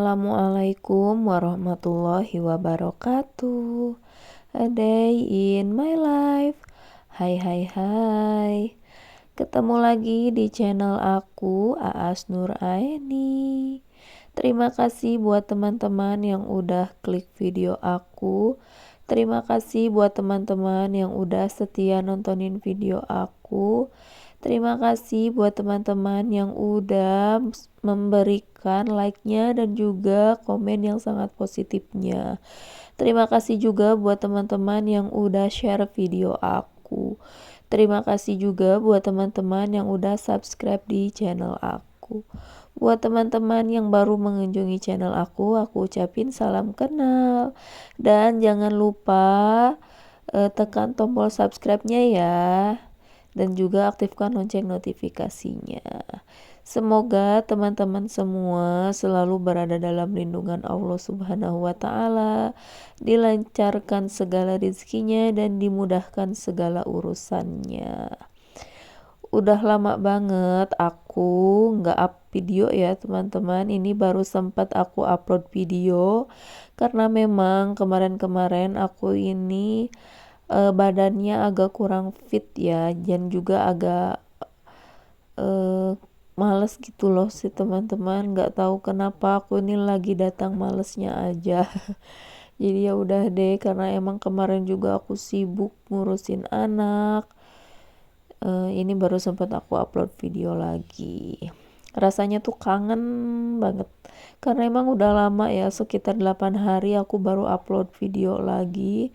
Assalamualaikum warahmatullahi wabarakatuh. A day in my life. Hai hai hai. Ketemu lagi di channel aku, Aas Nur Aini. Terima kasih buat teman-teman yang udah klik video aku. Terima kasih buat teman-teman yang udah setia nontonin video aku. Terima kasih buat teman-teman yang udah memberikan like-nya dan juga komen yang sangat positifnya. Terima kasih juga buat teman-teman yang udah share video aku. Terima kasih juga buat teman-teman yang udah subscribe di channel aku. Buat teman-teman yang baru mengunjungi channel aku ucapin salam kenal. Dan jangan lupa tekan tombol subscribe-nya ya. Dan juga aktifkan lonceng notifikasinya. Semoga teman-teman semua selalu berada dalam lindungan Allah Subhanahu wa Ta'ala, dilancarkan segala rezekinya dan dimudahkan segala urusannya. Udah lama banget aku nggak up video ya teman-teman. Ini baru sempat aku upload video karena memang kemarin-kemarin aku ini badannya agak kurang fit ya, dan juga agak males gitu loh sih teman-teman. Nggak tahu kenapa aku ini lagi datang malesnya aja. Jadi ya udah deh, karena emang kemarin juga aku sibuk ngurusin anak. Ini baru sempat aku upload video lagi. Rasanya tuh kangen banget karena emang udah lama ya, sekitar 8 hari aku baru upload video lagi.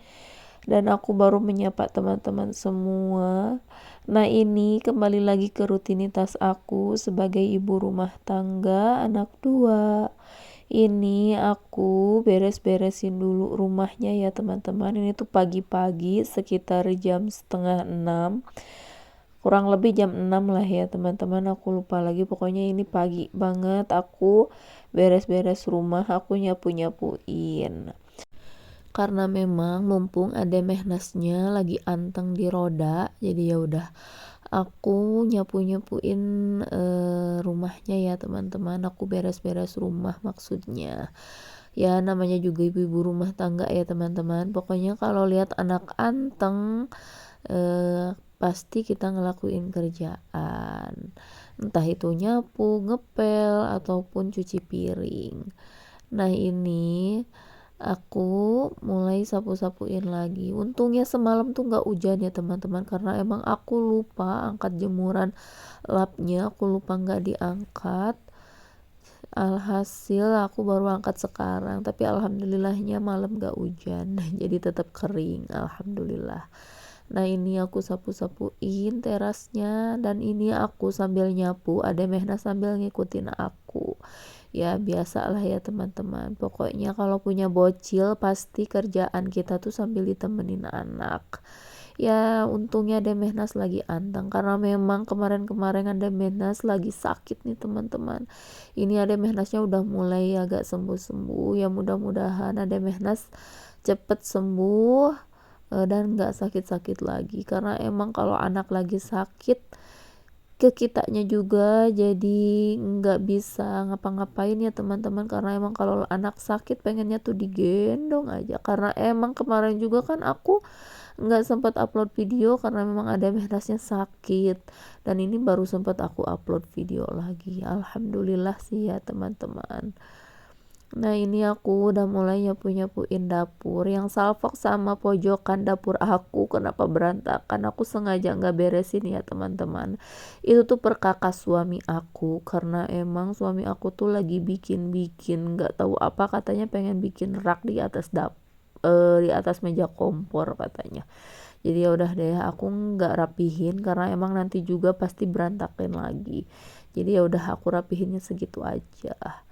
Dan aku baru menyapa teman-teman semua. Nah, ini kembali lagi ke rutinitas aku sebagai ibu rumah tangga anak 2. Ini aku beres-beresin dulu rumahnya ya teman-teman. Ini tuh pagi-pagi sekitar jam setengah 6. Kurang lebih jam 6 lah ya teman-teman, aku lupa lagi. Pokoknya ini pagi banget aku beres-beres rumah, aku nyapu-nyapuin. Karena memang mumpung ada Mehnasnya lagi anteng di roda, jadi ya udah aku nyapu-nyapuin rumahnya ya teman-teman. Aku beres-beres rumah maksudnya. Ya namanya juga ibu-ibu rumah tangga ya teman-teman. Pokoknya kalau lihat anak anteng pasti kita ngelakuin kerjaan. Entah itu nyapu, ngepel, ataupun cuci piring. Nah ini aku mulai sapu-sapuin lagi. Untungnya semalam tuh nggak hujan ya teman-teman, karena emang aku lupa angkat jemuran lapnya, aku lupa nggak diangkat. Alhasil aku baru angkat sekarang, tapi alhamdulillahnya malam nggak hujan, jadi tetap kering, alhamdulillah. Nah ini aku sapu-sapuin terasnya, dan ini aku sambil nyapu, ada Mehna sambil ngikutin aku. Ya biasalah ya teman-teman, pokoknya kalau punya bocil pasti kerjaan kita tuh sambil ditemenin anak. Ya untungnya ada Mehnas lagi anteng, karena memang kemarin-kemarin ada Mehnas lagi sakit nih teman-teman. Ini ada Mehnasnya udah mulai agak sembuh-sembuh, ya mudah-mudahan ada Mehnas cepet sembuh dan gak sakit-sakit lagi. Karena emang kalau anak lagi sakit ke kitanya juga jadi nggak bisa ngapa-ngapain ya teman-teman, karena emang kalau anak sakit pengennya tuh digendong aja. Karena emang kemarin juga kan aku nggak sempat upload video karena memang ada Mehnasnya sakit, dan ini baru sempat aku upload video lagi, alhamdulillah sih ya teman-teman. Nah ini aku udah mulai nyapu-nyapuin dapur, yang salfok sama pojokan dapur aku kenapa berantakan, aku sengaja nggak beresin ya teman-teman. Itu tuh perkakas suami aku, karena emang suami aku tuh lagi bikin nggak tahu apa, katanya pengen bikin rak di atas di atas meja kompor katanya. Jadi ya udah deh, aku nggak rapihin karena emang nanti juga pasti berantakin lagi. Jadi ya udah aku rapihinnya segitu aja.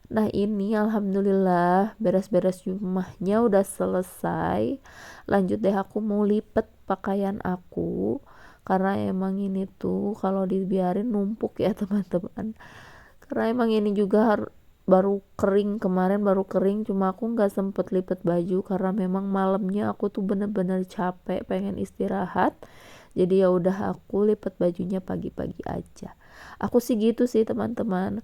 Nah ini alhamdulillah beres-beres rumahnya udah selesai. Lanjut deh, aku mau lipet pakaian aku, karena emang ini tuh kalau dibiarin numpuk ya teman-teman. Karena emang ini juga baru kering, kemarin baru kering, cuma aku nggak sempet lipet baju karena memang malamnya aku tuh bener-bener capek, pengen istirahat. Jadi ya udah aku lipet bajunya pagi-pagi aja. Aku sih gitu sih teman-teman.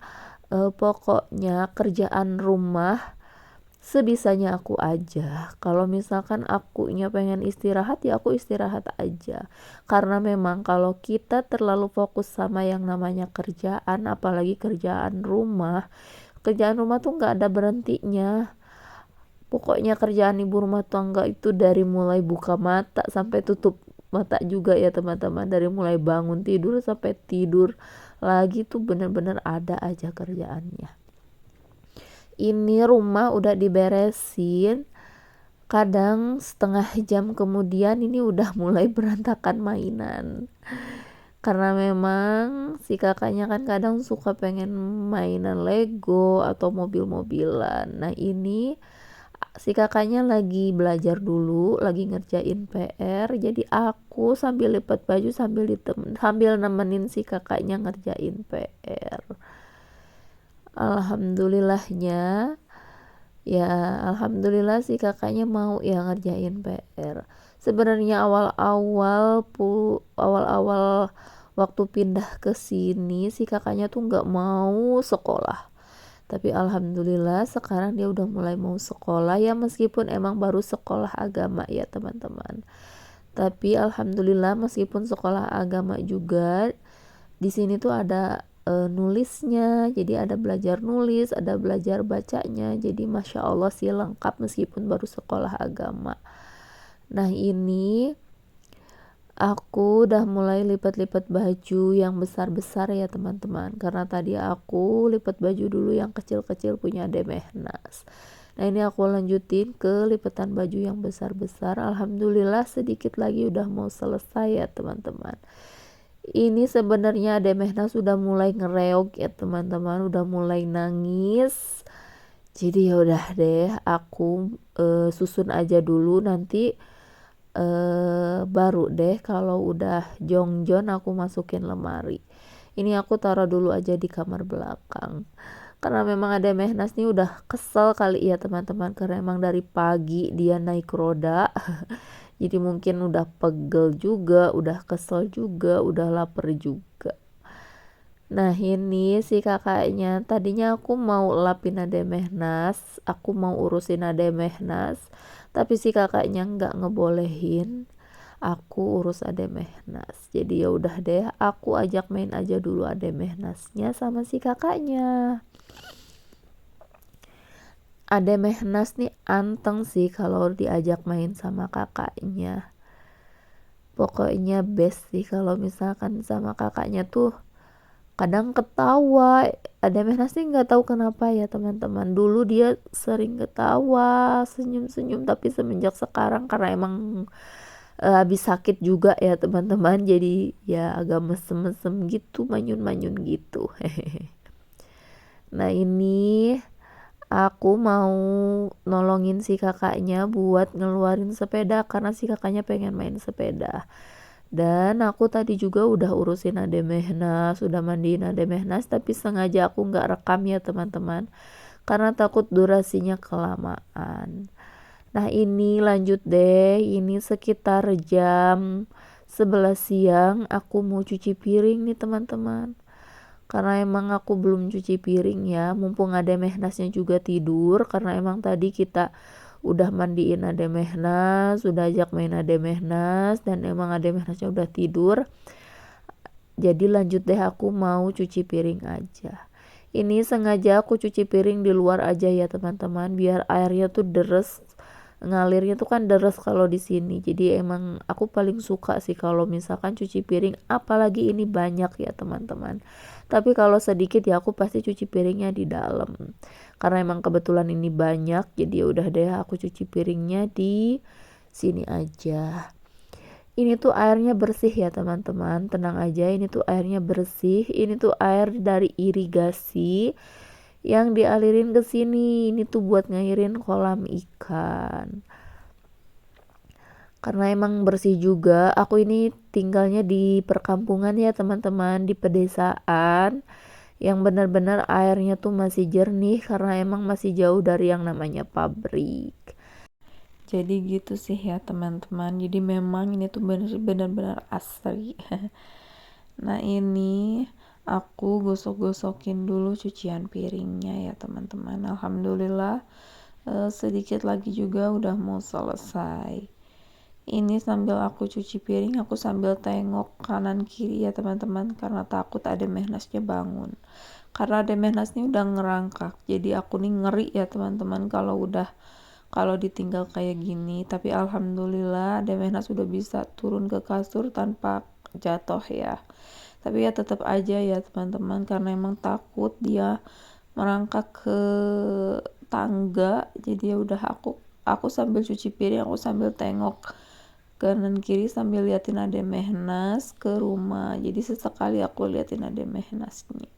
Pokoknya kerjaan rumah sebisanya aku aja. Kalau misalkan akunya pengen istirahat ya aku istirahat aja. Karena memang kalau kita terlalu fokus sama yang namanya kerjaan, apalagi kerjaan rumah tuh nggak ada berhentinya. Pokoknya kerjaan ibu rumah tangga itu dari mulai buka mata sampai tutup mata juga ya teman-teman. Dari mulai bangun tidur sampai tidur lagi tuh bener-bener ada aja kerjaannya. Ini rumah udah diberesin, kadang setengah jam kemudian ini udah mulai berantakan mainan. Karena memang si kakaknya kan kadang suka pengen mainan Lego atau mobil-mobilan. Nah ini si kakaknya lagi belajar dulu, lagi ngerjain PR. Jadi aku sambil lipat baju sambil nemenin si kakaknya ngerjain PR. Alhamdulillahnya ya, alhamdulillah sih kakaknya mau ya ngerjain PR. Sebenarnya awal-awal waktu pindah ke sini si kakaknya tuh nggak mau sekolah. Tapi alhamdulillah sekarang dia udah mulai mau sekolah ya, meskipun emang baru sekolah agama ya teman-teman. Tapi alhamdulillah meskipun sekolah agama juga di sini tuh ada nulisnya, jadi ada belajar nulis, ada belajar bacanya, jadi masya Allah sih lengkap meskipun baru sekolah agama. Nah ini aku udah mulai lipat-lipat baju yang besar-besar ya teman-teman, karena tadi aku lipat baju dulu yang kecil-kecil punya Demehnas. Nah ini aku lanjutin ke lipatan baju yang besar-besar. Alhamdulillah sedikit lagi udah mau selesai ya teman-teman. Ini sebenarnya Demehna sudah mulai ngereog ya teman-teman, udah mulai nangis. Jadi ya udah deh, aku susun aja dulu, nanti baru deh kalau udah jongjon aku masukin lemari. Ini aku taruh dulu aja di kamar belakang. Karena memang ada Mehnas nih udah kesel kali ya teman-teman, karena emang dari pagi dia naik roda. Jadi mungkin udah pegel juga, udah kesel juga, udah lapar juga. Nah ini si kakaknya, tadinya aku mau lapin Ade Mehnas, aku mau urusin Ade Mehnas, tapi si kakaknya nggak ngebolehin aku urus Ade Mehnas. Jadi ya udah deh, aku ajak main aja dulu Ade Mehnasnya sama si kakaknya. Ade Mehnas nih anteng sih kalau diajak main sama kakaknya. Pokoknya best sih kalau misalkan sama kakaknya tuh kadang ketawa. Ada Mehnas nih nggak tahu kenapa ya teman-teman, dulu dia sering ketawa senyum-senyum, tapi semenjak sekarang karena emang habis sakit juga ya teman-teman, jadi ya agak mesem-mesem gitu, manyun-manyun gitu. Nah ini aku mau nolongin si kakaknya buat ngeluarin sepeda karena si kakaknya pengen main sepeda. Dan aku tadi juga udah urusin Ade Mehnas, udah mandiin Ade Mehnas, tapi sengaja aku nggak rekam ya teman-teman, karena takut durasinya kelamaan. Nah ini lanjut deh, ini sekitar jam 11 siang aku mau cuci piring nih teman-teman. Karena emang aku belum cuci piring ya, mumpung Ade Mehnasnya juga tidur, karena emang tadi kita udah mandiin Ade Mehnas, udah ajak main Ade Mehnas, dan emang Ade Mehnasnya udah tidur. Jadi lanjut deh, aku mau cuci piring aja. Ini sengaja aku cuci piring di luar aja ya teman-teman, biar airnya tuh deres, ngalirnya tuh kan deres kalau di sini. Jadi emang aku paling suka sih kalau misalkan cuci piring, apalagi ini banyak ya teman-teman. Tapi kalau sedikit ya aku pasti cuci piringnya di dalam. Karena emang kebetulan ini banyak, jadi ya udah deh aku cuci piringnya di sini aja. Ini tuh airnya bersih ya teman-teman, tenang aja, ini tuh airnya bersih. Ini tuh air dari irigasi yang dialirin ke sini. Ini tuh buat ngairin kolam ikan. Karena emang bersih juga. Aku ini tinggalnya di perkampungan ya teman-teman, di pedesaan yang benar-benar airnya tuh masih jernih karena emang masih jauh dari yang namanya pabrik. Jadi gitu sih ya teman-teman, jadi memang ini tuh benar-benar asri. Nah ini aku gosok-gosokin dulu cucian piringnya ya teman-teman. Alhamdulillah sedikit lagi juga udah mau selesai. Ini sambil aku cuci piring, aku sambil tengok kanan kiri ya teman-teman, karena takut ada Mehnasnya bangun. Karena ada Mehnasnya udah ngerangkak, jadi aku nih ngeri ya teman-teman kalau ditinggal kayak gini. Tapi alhamdulillah ada Mehnas udah bisa turun ke kasur tanpa jatuh ya. Tapi ya tetap aja ya teman-teman, karena emang takut dia merangkak ke tangga. Jadi ya udah aku sambil cuci piring, aku sambil tengok kanan kiri sambil liatin ade Mehnas ke rumah. Jadi sesekali aku liatin ade Mehnasnya.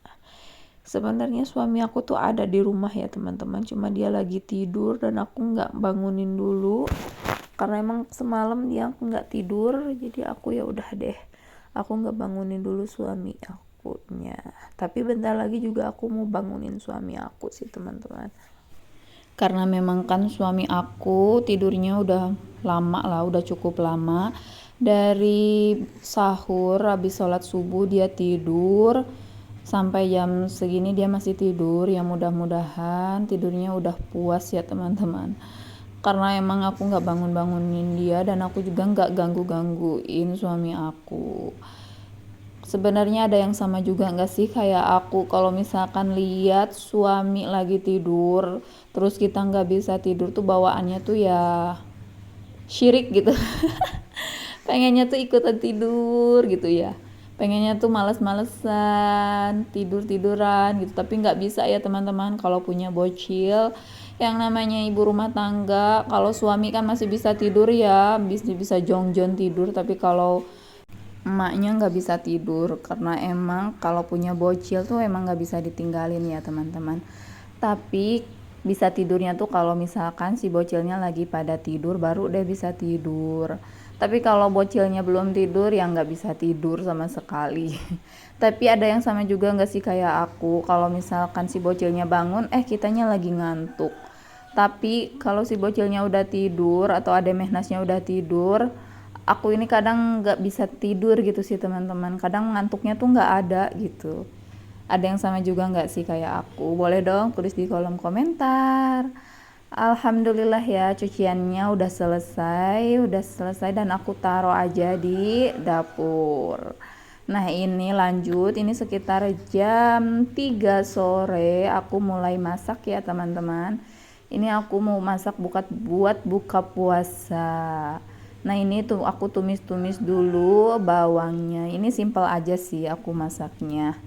Sebenarnya suami aku tuh ada di rumah ya teman-teman, cuma dia lagi tidur dan aku nggak bangunin dulu karena emang semalam dia nggak tidur. Jadi aku ya udah deh, aku nggak bangunin dulu suami akunya. Tapi bentar lagi juga aku mau bangunin suami aku sih teman-teman, karena memang kan suami aku tidurnya udah lama lah, udah cukup lama. Dari sahur habis sholat subuh dia tidur sampai jam segini dia masih tidur. Ya mudah-mudahan tidurnya udah puas ya teman-teman, karena emang aku nggak bangun-bangunin dia dan aku juga nggak ganggu-gangguin suami aku. Sebenarnya ada yang sama juga nggak sih kayak aku, kalau misalkan lihat suami lagi tidur terus kita nggak bisa tidur tuh bawaannya tuh ya syirik gitu. Pengennya tuh ikutan tidur gitu ya, pengennya tuh males-malesan tidur-tiduran gitu. Tapi nggak bisa ya teman-teman, kalau punya bocil yang namanya ibu rumah tangga. Kalau suami kan masih bisa tidur ya, bisa jongjon tidur, tapi kalau emaknya nggak bisa tidur, karena emang kalau punya bocil tuh emang nggak bisa ditinggalin ya teman-teman. Tapi bisa tidurnya tuh kalau misalkan si bocilnya lagi pada tidur baru dia bisa tidur. Tapi kalau bocilnya belum tidur ya nggak bisa tidur sama sekali. Tapi ada yang sama juga nggak sih kayak aku, kalau misalkan si bocilnya bangun kitanya lagi ngantuk. Tapi kalau si bocilnya udah tidur atau ada Mehnasnya udah tidur, aku ini kadang nggak bisa tidur gitu sih teman-teman. Kadang ngantuknya tuh nggak ada gitu. Ada yang sama juga nggak sih kayak aku? Boleh dong tulis di kolom komentar. Alhamdulillah ya, cuciannya udah selesai dan aku taruh aja di dapur. Nah ini lanjut, ini sekitar jam 3 sore aku mulai masak ya teman-teman. Ini aku mau masak buat buka puasa. Nah ini tuh aku tumis-tumis dulu bawangnya. Ini simple aja sih aku masaknya.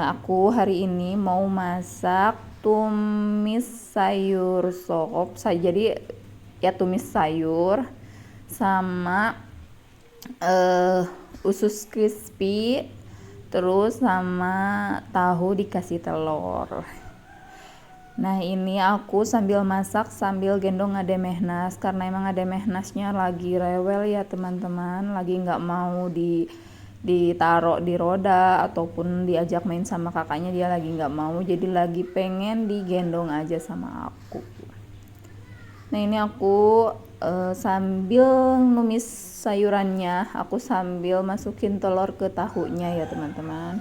Aku hari ini mau masak tumis sayur sop. Jadi ya tumis sayur sama usus crispy, terus sama tahu dikasih telur. Nah ini aku sambil masak sambil gendong ade Mehnas, karena emang ade Mehnasnya lagi rewel ya teman-teman, lagi nggak mau ditaruh di roda ataupun diajak main sama kakaknya. Dia lagi nggak mau, jadi lagi pengen digendong aja sama aku. Nah ini aku sambil numis sayurannya, aku sambil masukin telur ke tahunya ya teman-teman.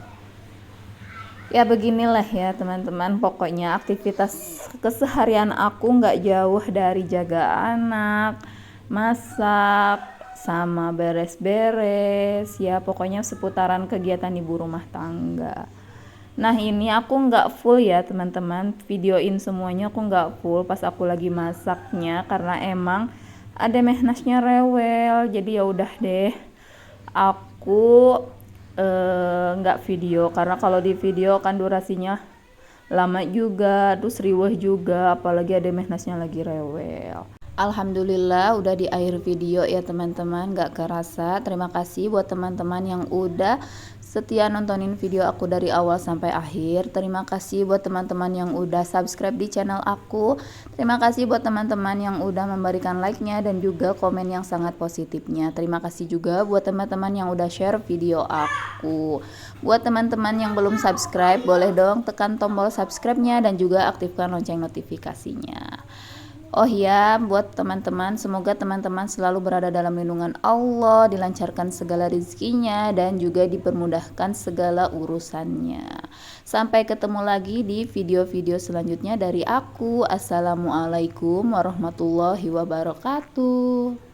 Ya beginilah ya teman-teman, pokoknya aktivitas keseharian aku nggak jauh dari jaga anak, masak, sama beres-beres ya, pokoknya seputaran kegiatan ibu rumah tangga. Nah ini aku nggak full ya teman-teman, videoin semuanya aku nggak full pas aku lagi masaknya, karena emang ada Mehnasnya rewel. Jadi ya udah deh, aku nggak video, karena kalau di video kan durasinya lama juga, terus riweh juga, apalagi ada Mehnasnya lagi rewel. Alhamdulillah udah di akhir video ya teman-teman, gak kerasa. Terima kasih buat teman-teman yang udah setia nontonin video aku dari awal sampai akhir. Terima kasih buat teman-teman yang udah subscribe di channel aku. Terima kasih buat teman-teman yang udah memberikan like-nya dan juga komen yang sangat positifnya. Terima kasih juga buat teman-teman yang udah share video aku. Buat teman-teman yang belum subscribe, boleh dong tekan tombol subscribe-nya dan juga aktifkan lonceng notifikasinya. Oh iya, buat teman-teman, semoga teman-teman selalu berada dalam lindungan Allah, dilancarkan segala rezekinya, dan juga dipermudahkan segala urusannya. Sampai ketemu lagi di video-video selanjutnya dari aku. Assalamualaikum warahmatullahi wabarakatuh.